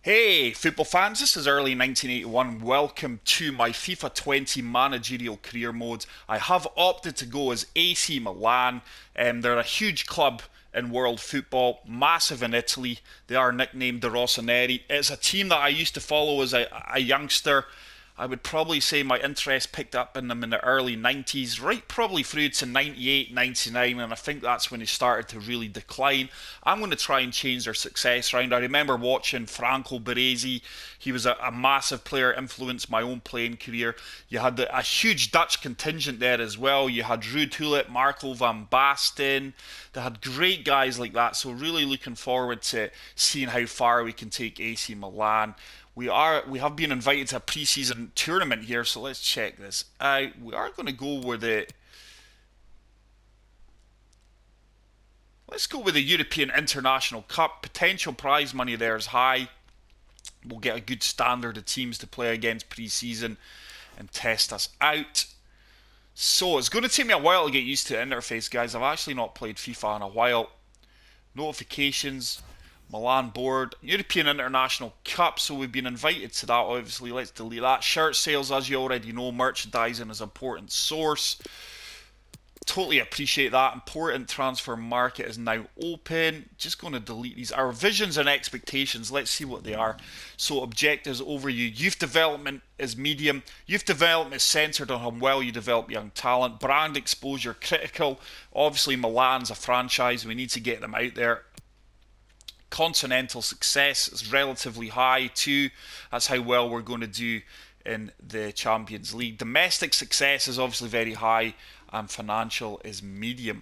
Hey, football fans, this is early 1981. Welcome to my FIFA 20 managerial career mode. I have opted to go as AC Milan. They're a huge club in world football, massive in Italy. They are nicknamed the Rossoneri. It's a team that I used to follow as a youngster. I would probably say my interest picked up in them in the early 90s, right probably through to 98, 99, and I think that's when they started to really decline. I'm going to try and change their success round. I remember watching Franco Baresi. He was a massive player, influenced my own playing career. You had a huge Dutch contingent there as well. You had Ruud Gullit, Marco van Basten. They had great guys like that, so really looking forward to seeing how far we can take AC Milan. We have been invited to a preseason tournament here, so let's check this out. We are going to go with the let's go with the European International Cup. Potential prize money there is high. We'll get a good standard of teams to play against preseason and test us out. So it's going to take me a while to get used to the interface, guys. I've actually not played FIFA in a while. Notifications. Milan board, European International Cup, so we've been invited to that, obviously. Let's delete that. Shirt sales, as you already know, merchandising is an important source. Totally appreciate that. Important transfer market is now open. Just going to delete these. Our visions and expectations, let's see what they are. So objectives, overview. Youth development is medium. Youth development is centred on how well you develop young talent. Brand exposure, critical. Obviously Milan's a franchise, we need to get them out there. Continental success is relatively high too. That's how well we're going to do in the Champions League. Domestic success is obviously very high, and financial is medium.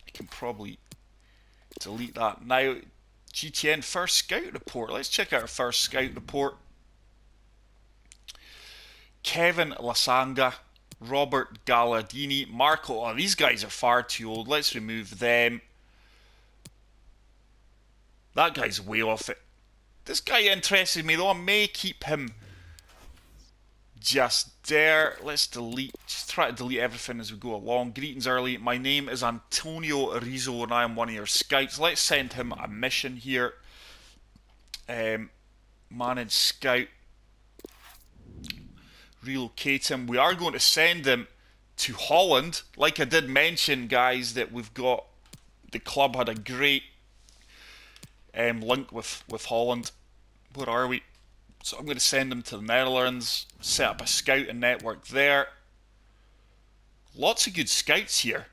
I can probably delete that now. GTN first scout report. Let's check out our first scout report. Kevin Lasanga, Robert Gallardini, Marco. Oh, these guys are far too old. Let's remove them. That guy's way off it. This guy interested me though. I may keep him just there. Let's delete. Just try to delete everything as we go along. Greetings early. My name is Antonio Rizzo and I am one of your scouts. Let's send him a mission here. Manage scout. Relocate him. We are going to send him to Holland. Like I did mention, guys, that we've got the club had a great link with Holland. Where are we? So I'm going to send them to the Netherlands, set up a scouting network there. Lots of good scouts here.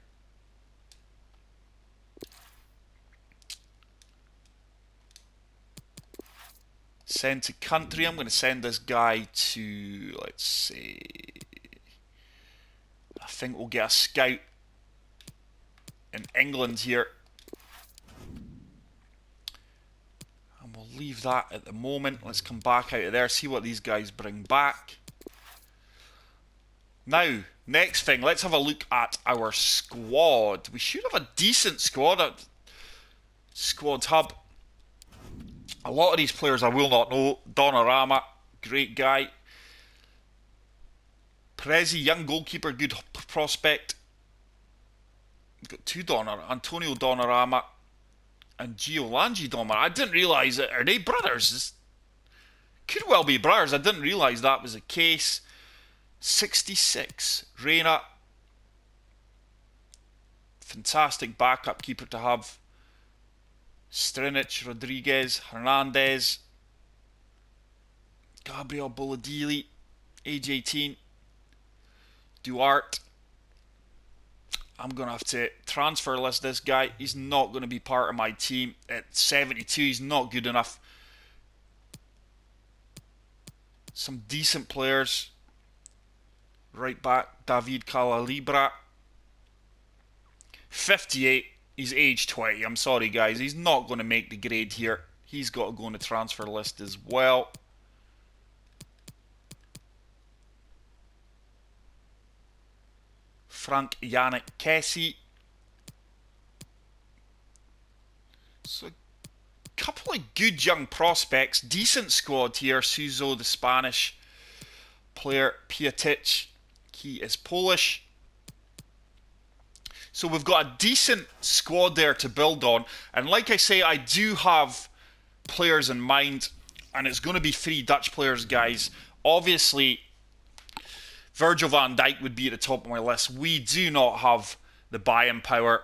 Send to country. I'm going to send this guy to, let's see, I think we'll get a scout in England here. We'll leave that at the moment. Let's come back out of there, see what these guys bring back. Now, next thing, let's have a look at our squad. We should have a decent squad at Squad Hub. A lot of these players I will not know. Donnarumma, great guy. Prezi, young goalkeeper, good prospect. We've got two Antonio Donnarumma and Giolangi Donnarumma. I didn't realise that. Are they brothers? This could well be brothers. I didn't realise that was the case. 66. Reina. Fantastic backup keeper to have. Strinic, Rodriguez, Hernandez. Gabriel Bolodili. Age 18. Duarte. I'm going to have to transfer list this guy. He's not going to be part of my team. At 72, he's not good enough. Some decent players. Right back, David Calabria. 58, he's age 20. I'm sorry, guys. He's not going to make the grade here. He's got to go on the transfer list as well. Frank Yannick Kessie. So a couple of good young prospects. Decent squad here. Suzo, the Spanish player. Piatic. He is Polish. So we've got a decent squad there to build on. And like I say, I do have players in mind, and it's going to be 3 Dutch players, guys. Obviously, Virgil van Dijk would be at the top of my list. We do not have the buying power,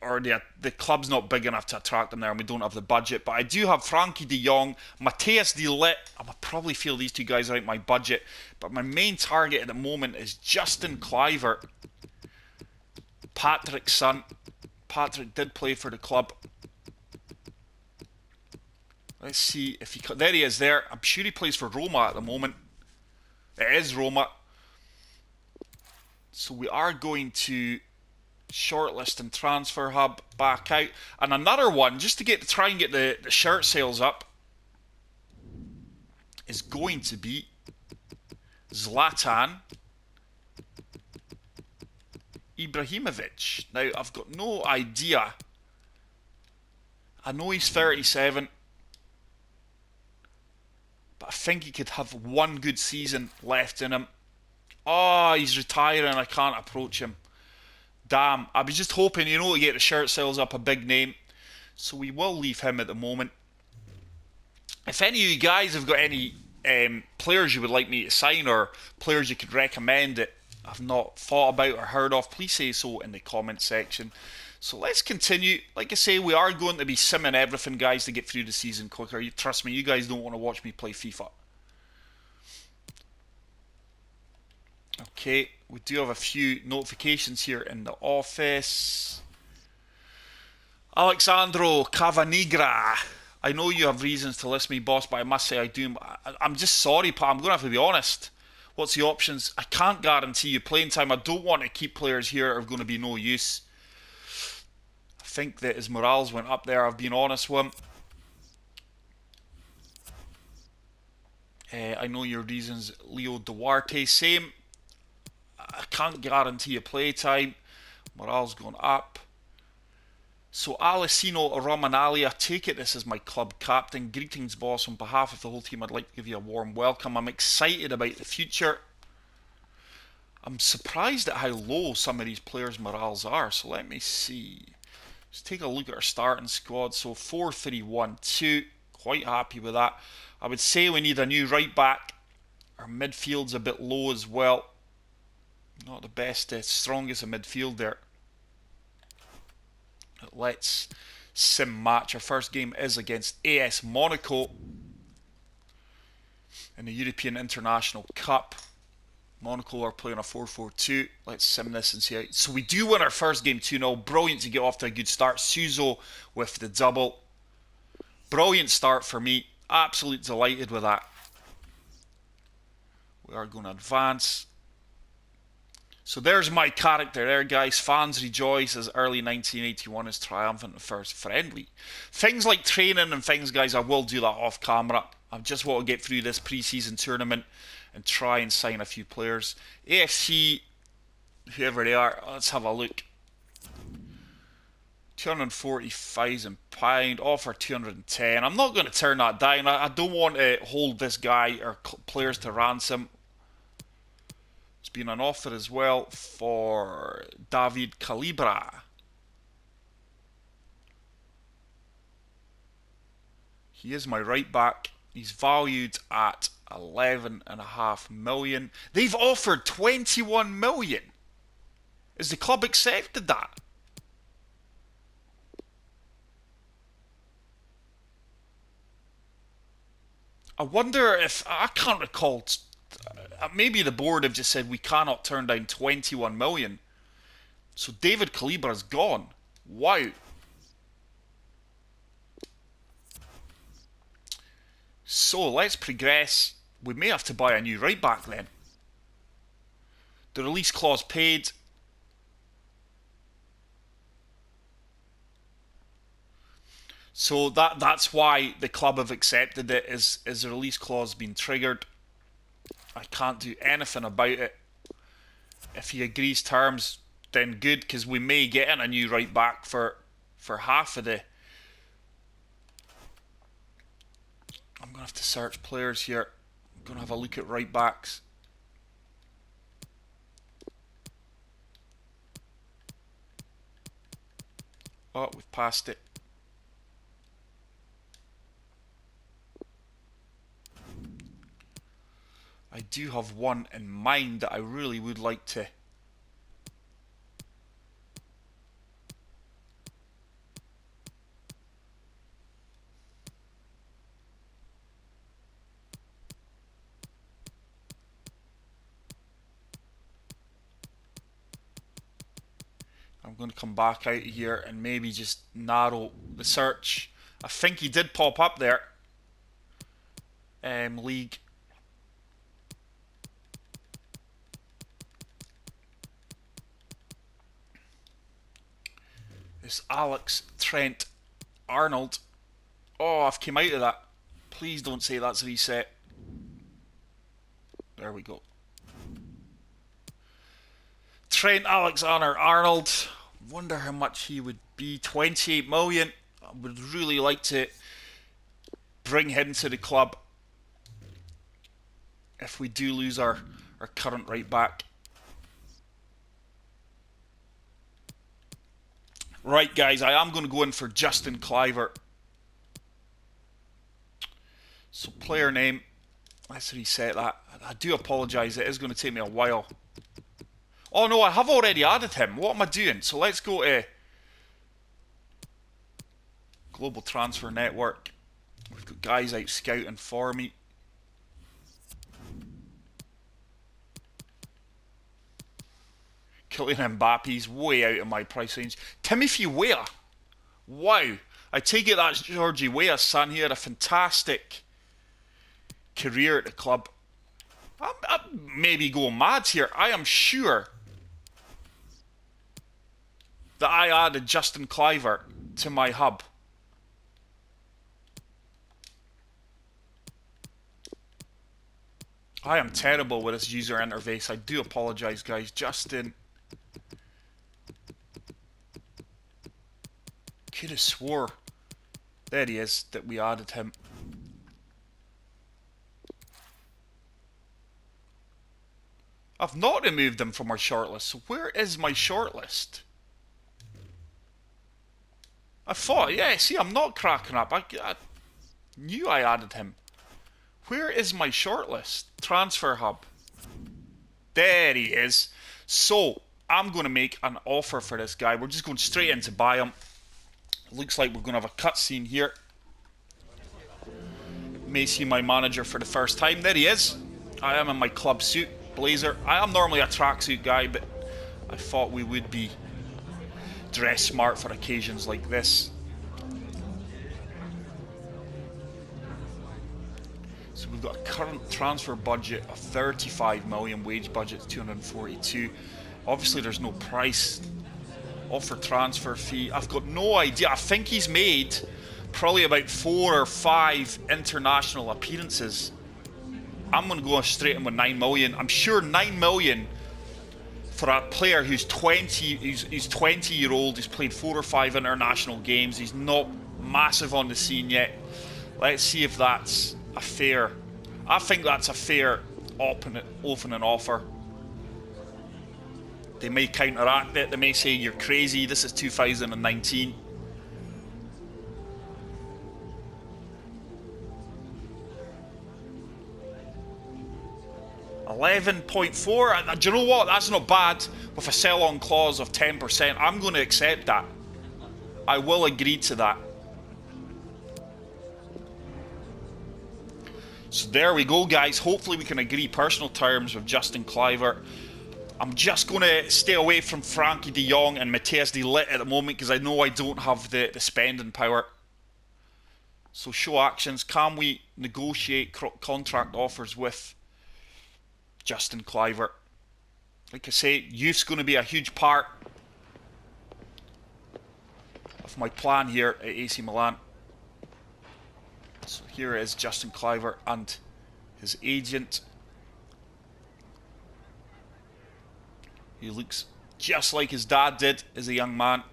or the club's not big enough to attract them there, and we don't have the budget. But I do have Frankie de Jong, Matthias de Ligt. I would probably feel these 2 guys are out my budget, but my main target at the moment is Justin Kluivert, Patrick's son. Patrick did play for the club. Let's see if he... There he is there. I'm sure he plays for Roma at the moment. It is Roma. So we are going to shortlist and transfer hub back out. And another one, just to try and get the shirt sales up, is going to be Zlatan Ibrahimovic. Now, I've got no idea. I know he's 37, but I think he could have one good season left in him. Oh, he's retiring. I can't approach him. Damn. I was just hoping, to get the shirt sales up a big name. So we will leave him at the moment. If any of you guys have got any players you would like me to sign, or players you could recommend that I've not thought about or heard of, please say so in the comment section. So let's continue. Like I say, we are going to be simming everything, guys, to get through the season quicker. Trust me, you guys don't want to watch me play FIFA. Okay, we do have a few notifications here in the office. Alexandro Cavanigra. I know you have reasons to list me, boss, but I must say I do. I'm just sorry, Pat. I'm going to have to be honest. What's the options? I can't guarantee you playing time. I don't want to keep players here that are going to be no use. I think that his morals went up there. I've been honest with him. I know your reasons. Leo Duarte, same. I can't guarantee a play time. Morale's going up. So Alessino Romanali, I take it this is my club captain. Greetings, boss. On behalf of the whole team, I'd like to give you a warm welcome. I'm excited about the future. I'm surprised at how low some of these players' morales are. So let me see. Let's take a look at our starting squad. So 4-3-1-2. Quite happy with that. I would say we need a new right back. Our midfield's a bit low as well. Not the best, strongest of midfield there. Let's sim match. Our first game is against AS Monaco in the European International Cup. Monaco are playing a 4-4-2. Let's sim this and see how... So we do win our first game 2-0. Brilliant to get off to a good start. Suso with the double. Brilliant start for me. Absolutely delighted with that. We are going to advance. So there's my character there, guys. Fans rejoice as early 1981 is triumphant and first friendly. Things like training and things, guys, I will do that off camera. I just want to get through this pre-season tournament and try and sign a few players. AFC, whoever they are, let's have a look. £240,000, offer 210. I'm not going to turn that down. I don't want to hold this guy or players to ransom. There's been an offer as well for David Calibra. He is my right back. He's valued at 11.5 million. They've offered 21 million. Has the club accepted that? I wonder if... I can't recall... Maybe the board have just said we cannot turn down 21 million. So David Calibra's gone. Wow. So let's progress. We may have to buy a new right back then. The release clause paid. So that's why the club have accepted it, is the release clause been triggered. I can't do anything about it. If he agrees terms, then good, because we may get in a new right back for half of the... I'm going to have to search players here. I'm going to have a look at right backs. Oh, we've passed it. I do have one in mind that I really would like to. I'm going to come back out here and maybe just narrow the search. I think he did pop up there. League. It's Alex Trent Arnold. Oh, I've came out of that. Please don't say that's reset. There we go. Trent Alexander-Arnold. Wonder how much he would be. 28 million. I would really like to bring him to the club if we do lose our current right back. Right, guys, I am going to go in for Justin Kluivert. So player name. Let's reset that. I do apologise. It is going to take me a while. Oh no, I have already added him. What am I doing? So let's go to Global Transfer Network. We've got guys out scouting for me. Kylian Mbappe's way out of my price range. Timothy Weah. Wow. I take it that's Georgie Weah's son. He had a fantastic career at the club. I'm maybe going mad here. I am sure that I added Justin Kluivert to my hub. I am terrible with this user interface. I do apologise, guys. Justin. Could have swore. There he is, that we added him. I've not removed him from our shortlist. So where is my shortlist? I thought, yeah, see, I'm not cracking up. I knew I added him. Where is my shortlist? Transfer hub. There he is. So, I'm going to make an offer for this guy. We're just going straight in to buy him. Looks like we're going to have a cutscene here. May see my manager for the first time. There he is. I am in my club suit, blazer. I am normally a tracksuit guy, but I thought we would be dressed smart for occasions like this. So we've got a current transfer budget of 35 million, wage budget 242. Obviously there's no price. Offer transfer fee. I've got no idea. I think he's made probably about 4 or 5 international appearances. I'm going to go straight in with 9 million. I'm sure 9 million for a player who's 20, he's 20-year-old, he's played 4 or 5 international games, he's not massive on the scene yet. Let's see if that's a fair, I think that's a fair opening offer. They may counteract it, they may say you're crazy, this is 2019. $11.4. Do you know what? That's not bad with a sell-on clause of 10%. I'm going to accept that. I will agree to that. So there we go, guys. Hopefully we can agree personal terms with Justin Kluivert. I'm just going to stay away from Frankie de Jong and Matthias de Ligt at the moment because I know I don't have the spending power. So show actions. Can we negotiate contract offers with Justin Kluivert? Like I say, youth's going to be a huge part of my plan here at AC Milan. So here is Justin Kluivert and his agent. He looks just like his dad did as a young man.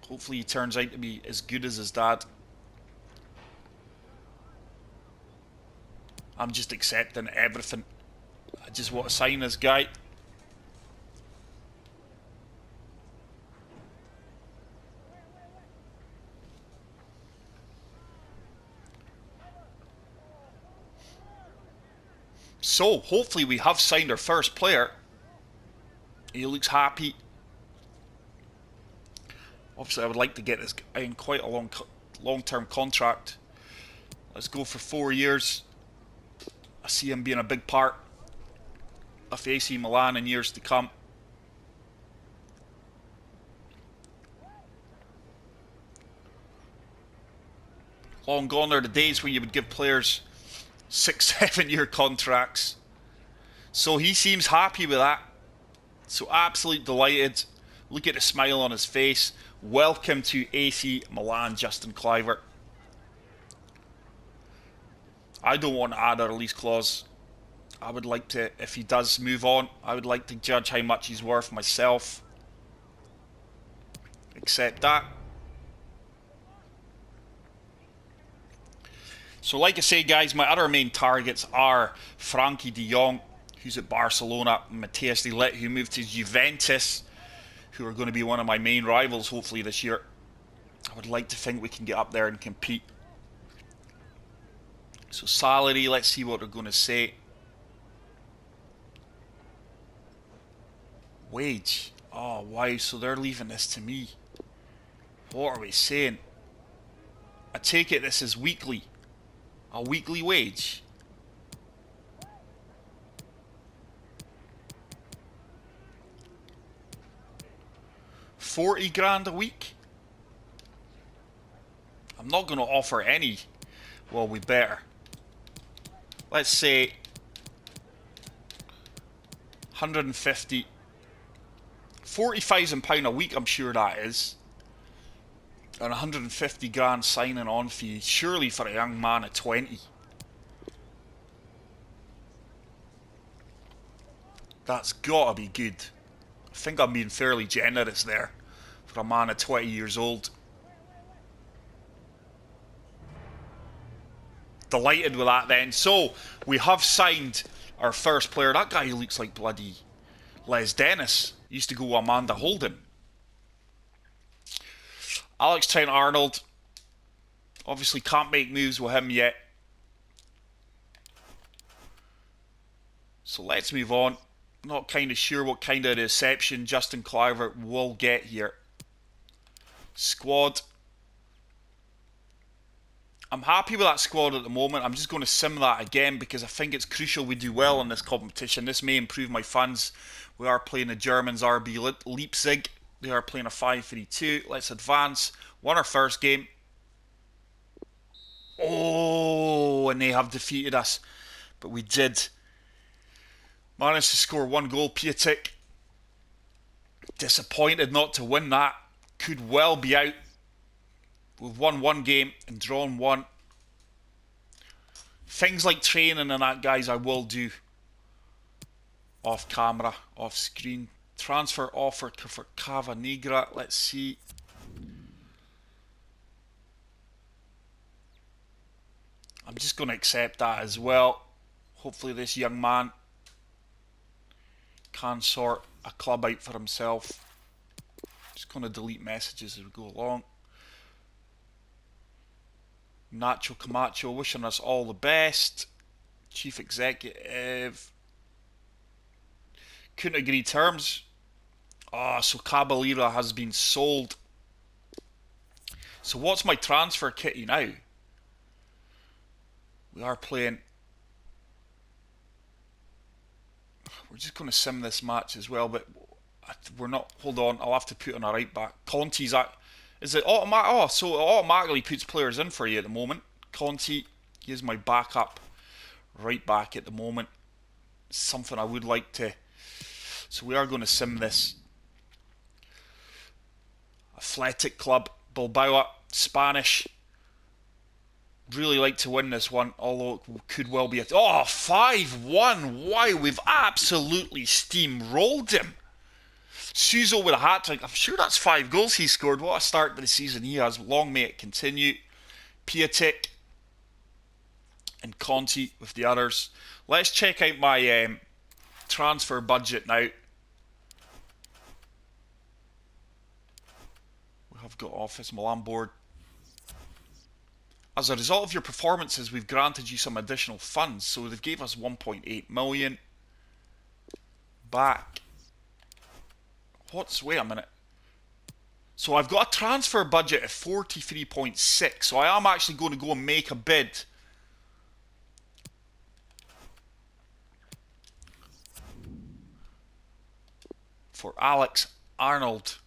Hopefully he turns out to be as good as his dad. I'm just accepting everything. I just want to sign this guy. So, hopefully we have signed our first player. He looks happy. Obviously, I would like to get this guy in quite a long-term contract. Let's go for 4 years. I see him being a big part of AC Milan in years to come. Long gone are the days where you would give players 6, 7-year contracts. So he seems happy with that. So absolutely delighted. Look at the smile on his face. Welcome to AC Milan, Justin Kluivert. I don't want to add a release clause. I would like to, if he does move on, I would like to judge how much he's worth myself. Accept that. So like I say, guys, my other main targets are Frankie de Jong, who's at Barcelona, and Matthias de Ligt, who moved to Juventus, who are going to be one of my main rivals, hopefully, this year. I would like to think we can get up there and compete. So salary, let's see what they're going to say. Wage. Oh, wow, so they're leaving this to me. What are we saying? I take it this is weekly. A weekly wage. $40,000 a week? I'm not going to offer any. Well, we better. Let's say 150. £40,000 a week, I'm sure that is. And 150 grand signing on fee, surely for a young man at 20. That's gotta be good. I think I'm being fairly generous there for a man at 20 years old. Delighted with that then. So, we have signed our first player. That guy who looks like bloody Les Dennis. Used to go Amanda Holden. Alex Trent-Arnold. Obviously can't make moves with him yet. So let's move on. Not kind of sure what kind of reception Justin Kluivert will get here. Squad. I'm happy with that squad at the moment. I'm just going to sim that again because I think it's crucial we do well in this competition. This may improve my funds. We are playing the Germans RB Leipzig. They are playing a 5-3-2. Let's advance. Won our first game. Oh, and they have defeated us. But we did manage to score 1 goal. Piatek. Disappointed not to win that. Could well be out. We've won 1 game and drawn 1. Things like training and that, guys, I will do off camera, off screen. Transfer offer for Cavanegra. Let's see. I'm just going to accept that as well. Hopefully this young man can sort a club out for himself. Just going to delete messages as we go along. Nacho Camacho wishing us all the best. Chief Executive. Couldn't agree terms. Ah, so Caballera has been sold. So what's my transfer kitty now? We are playing. We're just going to sim this match as well, but we're not. Hold on, I'll have to put on a right back. Conti's at. Is it automatic? Oh, so it automatically puts players in for you at the moment. Conti, he is my backup right back at the moment. Something I would like to. So we are going to sim this. Athletic Club, Bilbao, Spanish. Really like to win this one, although it could well be a... Oh, 5-1. Wow, we've absolutely steamrolled him. Suso with a hat-trick. I'm sure that's 5 goals he scored. What a start to the season he has. Long may it continue. Piatek and Conti with the others. Let's check out my transfer budget now. We have got Office Milan board. As a result of your performances, we've granted you some additional funds. So they've gave us 1.8 million back. Wait a minute. So I've got a transfer budget of 43.6. So I am actually going to go and make a bid for Alex Arnold.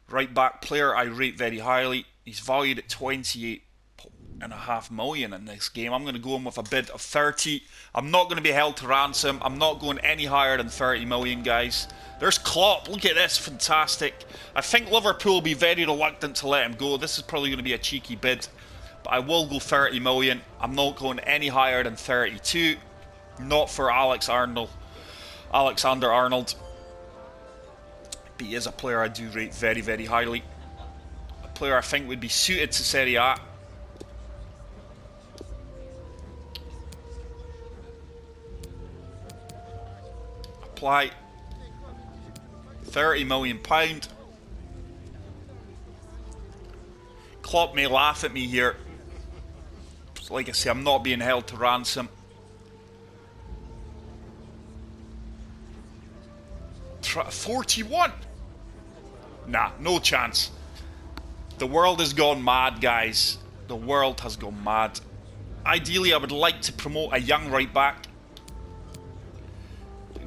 Right back player I rate very highly. He's valued at 28.5 million in this game. I'm going to go in with a bid of 30. I'm not going to be held to ransom. I'm not going any higher than 30 million, guys. There's Klopp. Look at this. Fantastic. I think Liverpool will be very reluctant to let him go. This is probably going to be a cheeky bid. But I will go 30 million. I'm not going any higher than 32. Not for Alexander Arnold. But he is a player I do rate very, very highly. A player I think would be suited to Serie A. Apply. £30 million. Klopp may laugh at me here. Like I say, I'm not being held to ransom. 41? Nah, no chance. The world has gone mad, guys. The world has gone mad. Ideally, I would like to promote a young right back.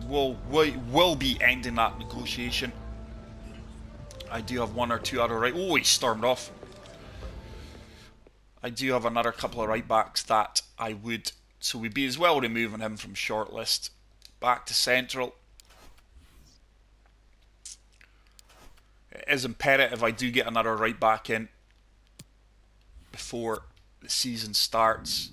Will be ending that negotiation. I do have one or two other right. Oh, he stormed off. I do have another couple of right backs that I would. So we'd be as well removing him from shortlist. Back to central. It is imperative I do get another right back in before the season starts.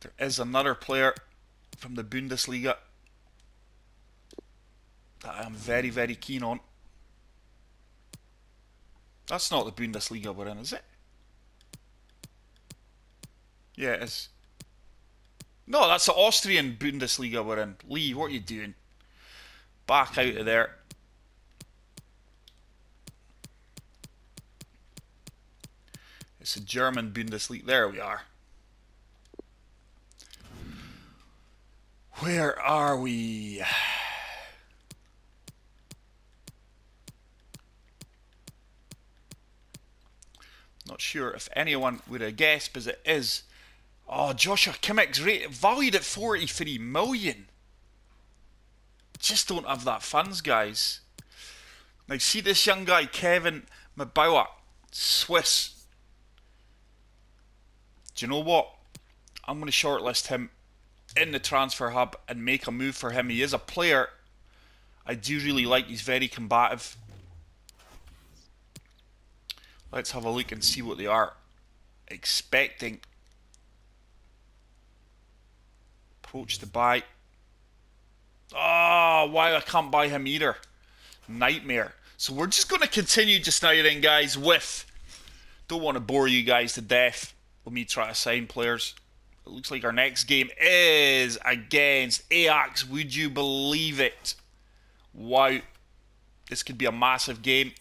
There is another player from the Bundesliga that I am very, very keen on. That's not the Bundesliga we're in, is it? Yeah, it is. No, that's the Austrian Bundesliga we're in. Lee, what are you doing? Back out of there. It's a German Bundesliga. There we are. Where are we? Not sure if anyone would have guessed, but it is. Oh, Joshua Kimmich's rate valued at 43 million. Just don't have that funds, guys. Now, see this young guy, Kevin Mabauer, Swiss. Do you know what? I'm going to shortlist him in the transfer hub and make a move for him. He is a player I do really like. He's very combative. Let's have a look and see what they are expecting. Approach to buy. Oh, why I can't buy him either. Nightmare. So we're just going to continue just now then, guys, with... Don't want to bore you guys to death with me trying to sign players. It looks like our next game is against Ajax. Would you believe it? Wow. This could be a massive game.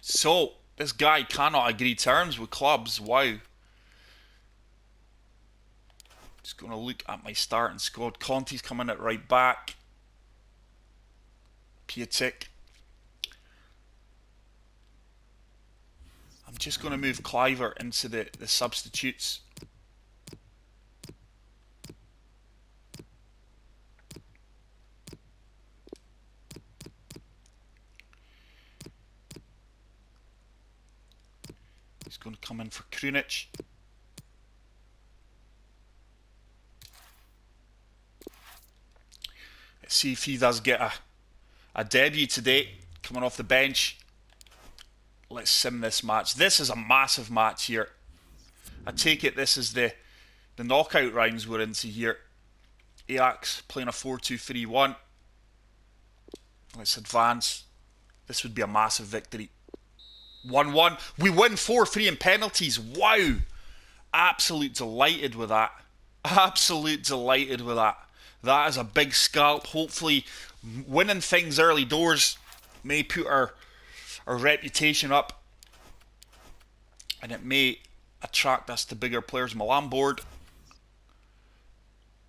So, this guy cannot agree terms with clubs. Wow. Just going to look at my starting squad. Conte's coming at right back. Piatek. I'm just going to move Kluivert into the substitutes. He's going to come in for Krunic. Let's see if he does get a debut today, coming off the bench. Let's sim this match. This is a massive match here. I take it this is the knockout rounds we're into here. Ajax playing a 4-2-3-1. Let's advance. This would be a massive victory. 1-1. We win 4-3 in penalties. Wow. Absolute delighted with that. Absolute delighted with that. That is a big scalp. Hopefully, winning things early doors may put our reputation up, and it may attract us to bigger players. Milan board.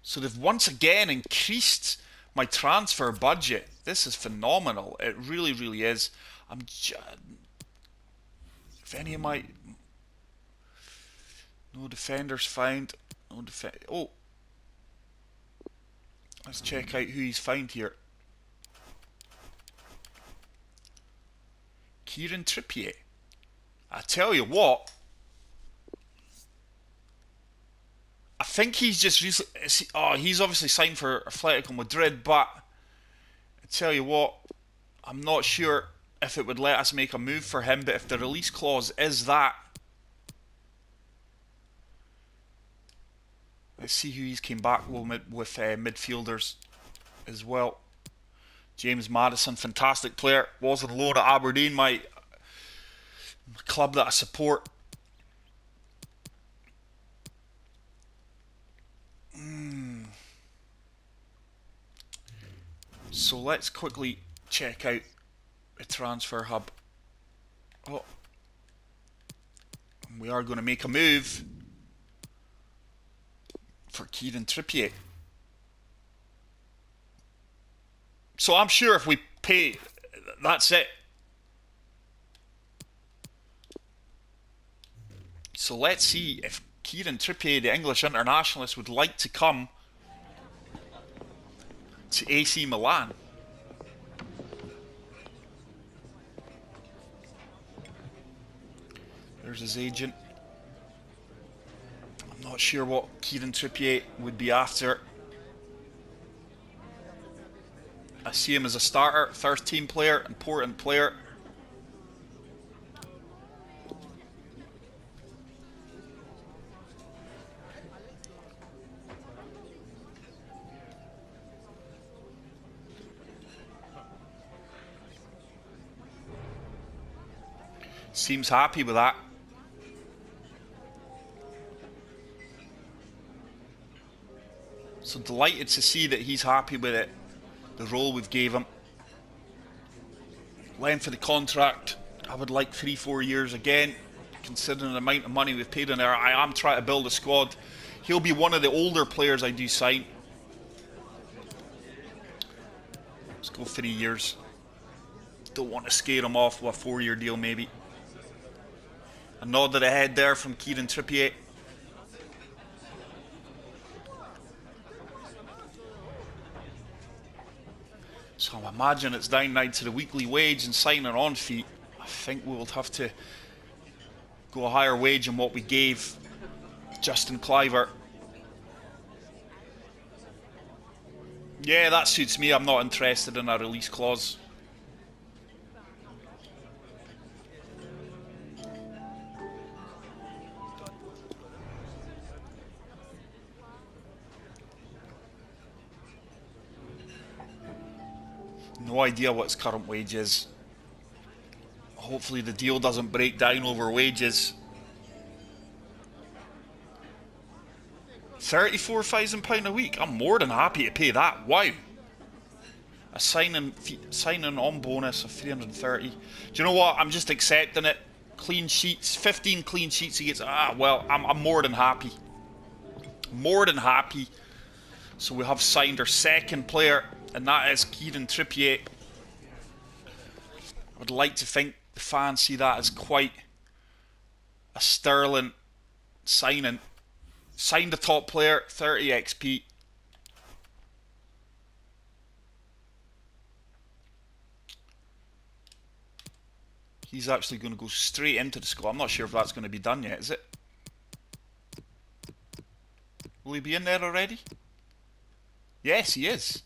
So they've once again increased my transfer budget. This is phenomenal. It really, really is. If any of my no defenders found, no defend. Oh, let's check out who he's found here. Kieran Trippier. I tell you what, I think he's just recently. He's obviously signed for Atletico Madrid, but I tell you what, I'm not sure if it would let us make a move for him. But if the release clause is that, let's see who he's came back with midfielders as well. James Madison, fantastic player, was on loan at Aberdeen, my club that I support. So let's quickly check out the transfer hub. Oh, we are going to make a move for Kieran Trippier. So I'm sure if we pay, that's it. So let's see if Kieran Trippier, the English internationalist, would like to come to AC Milan. There's his agent. I'm not sure what Kieran Trippier would be after. I see him as a starter, first team player, important player. Seems happy with that. So delighted to see that he's happy with it. The role we've gave him. Length of the contract, I would like 3-4 years again, considering the amount of money we've paid in there. I am trying to build a squad. He'll be one of the older players I do sign. Let's go 3 years. Don't want to scare him off with a 4-year deal maybe. A nod to the head there from Kieran Trippier. So I imagine it's down now to the weekly wage and signing on fee. I think we will have to go a higher wage than what we gave Justin Kluivert. Yeah, that suits me. I'm not interested in a release clause. No idea what his current wage is. Hopefully the deal doesn't break down over wages. £34,000 a week. I'm more than happy to pay that. Wow. A signing on bonus of 330. Do you know what? I'm just accepting it. Clean sheets. 15 clean sheets he gets. Well, I'm more than happy. More than happy. So we have signed our second player, and that is Kieran Trippier. I would like to think the fans see that as quite a sterling signing. Signed the top player, 30 XP. He's actually going to go straight into the squad. I'm not sure if that's going to be done yet, is it? Will he be in there already? Yes, he is.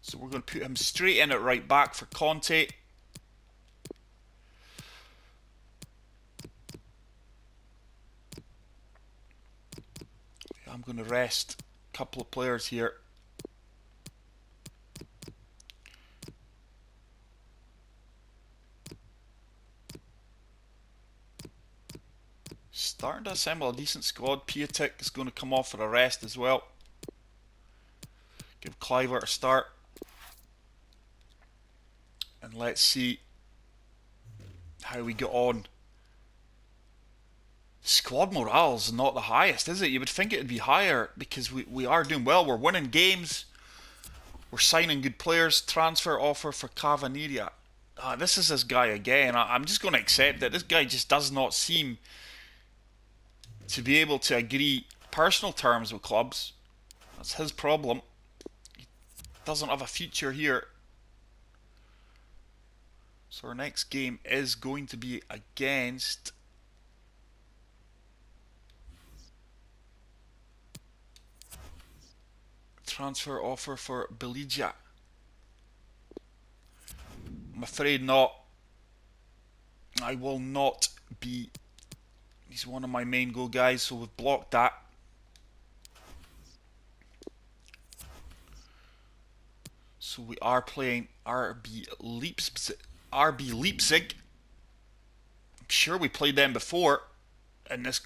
So we're going to put him straight in at right back for Conte. I'm going to rest a couple of players here. Starting to assemble a decent squad. Piatek is going to come off for a rest as well. Give Kluivert a start. And let's see how we get on. Squad morale's not the highest, is it? You would think it would be higher because we are doing well. We're winning games. We're signing good players. Transfer offer for Cavaniria. This is this guy again. I'm just going to accept it. This guy just does not seem to be able to agree personal terms with clubs. That's his problem. He doesn't have a future here. So our next game is going to be against transfer offer for Belija. I'm afraid not. I will not be. He's one of my main goal guys, so we've blocked that. So we are playing RB Leipzig. I'm sure we played them before in this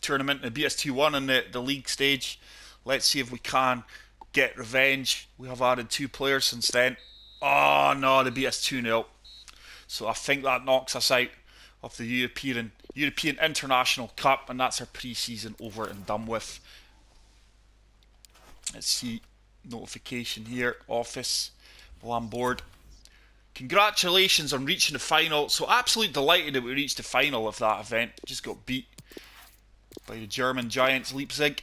tournament. They beat us 2-1 in the league stage. Let's see if we can get revenge. We have added 2 players since then. Oh no, they beat us 2-0. So I think that knocks us out of the European International Cup, and that's our pre-season over and done with. Let's see, notification here, office, well, I'm bored. Congratulations on reaching the final. So absolutely delighted that we reached the final of that event. Just got beat by the German giants Leipzig.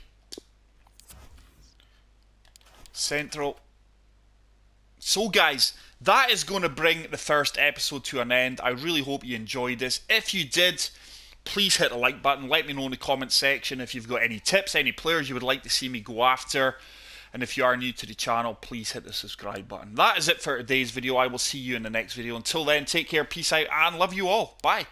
Central. So guys, that is going to bring the first episode to an end. I really hope you enjoyed this. If you did, please hit the like button. Let me know in the comment section if you've got any tips, any players you would like to see me go after. And if you are new to the channel, please hit the subscribe button. That is it for today's video. I will see you in the next video. Until then, take care, peace out, and love you all. Bye.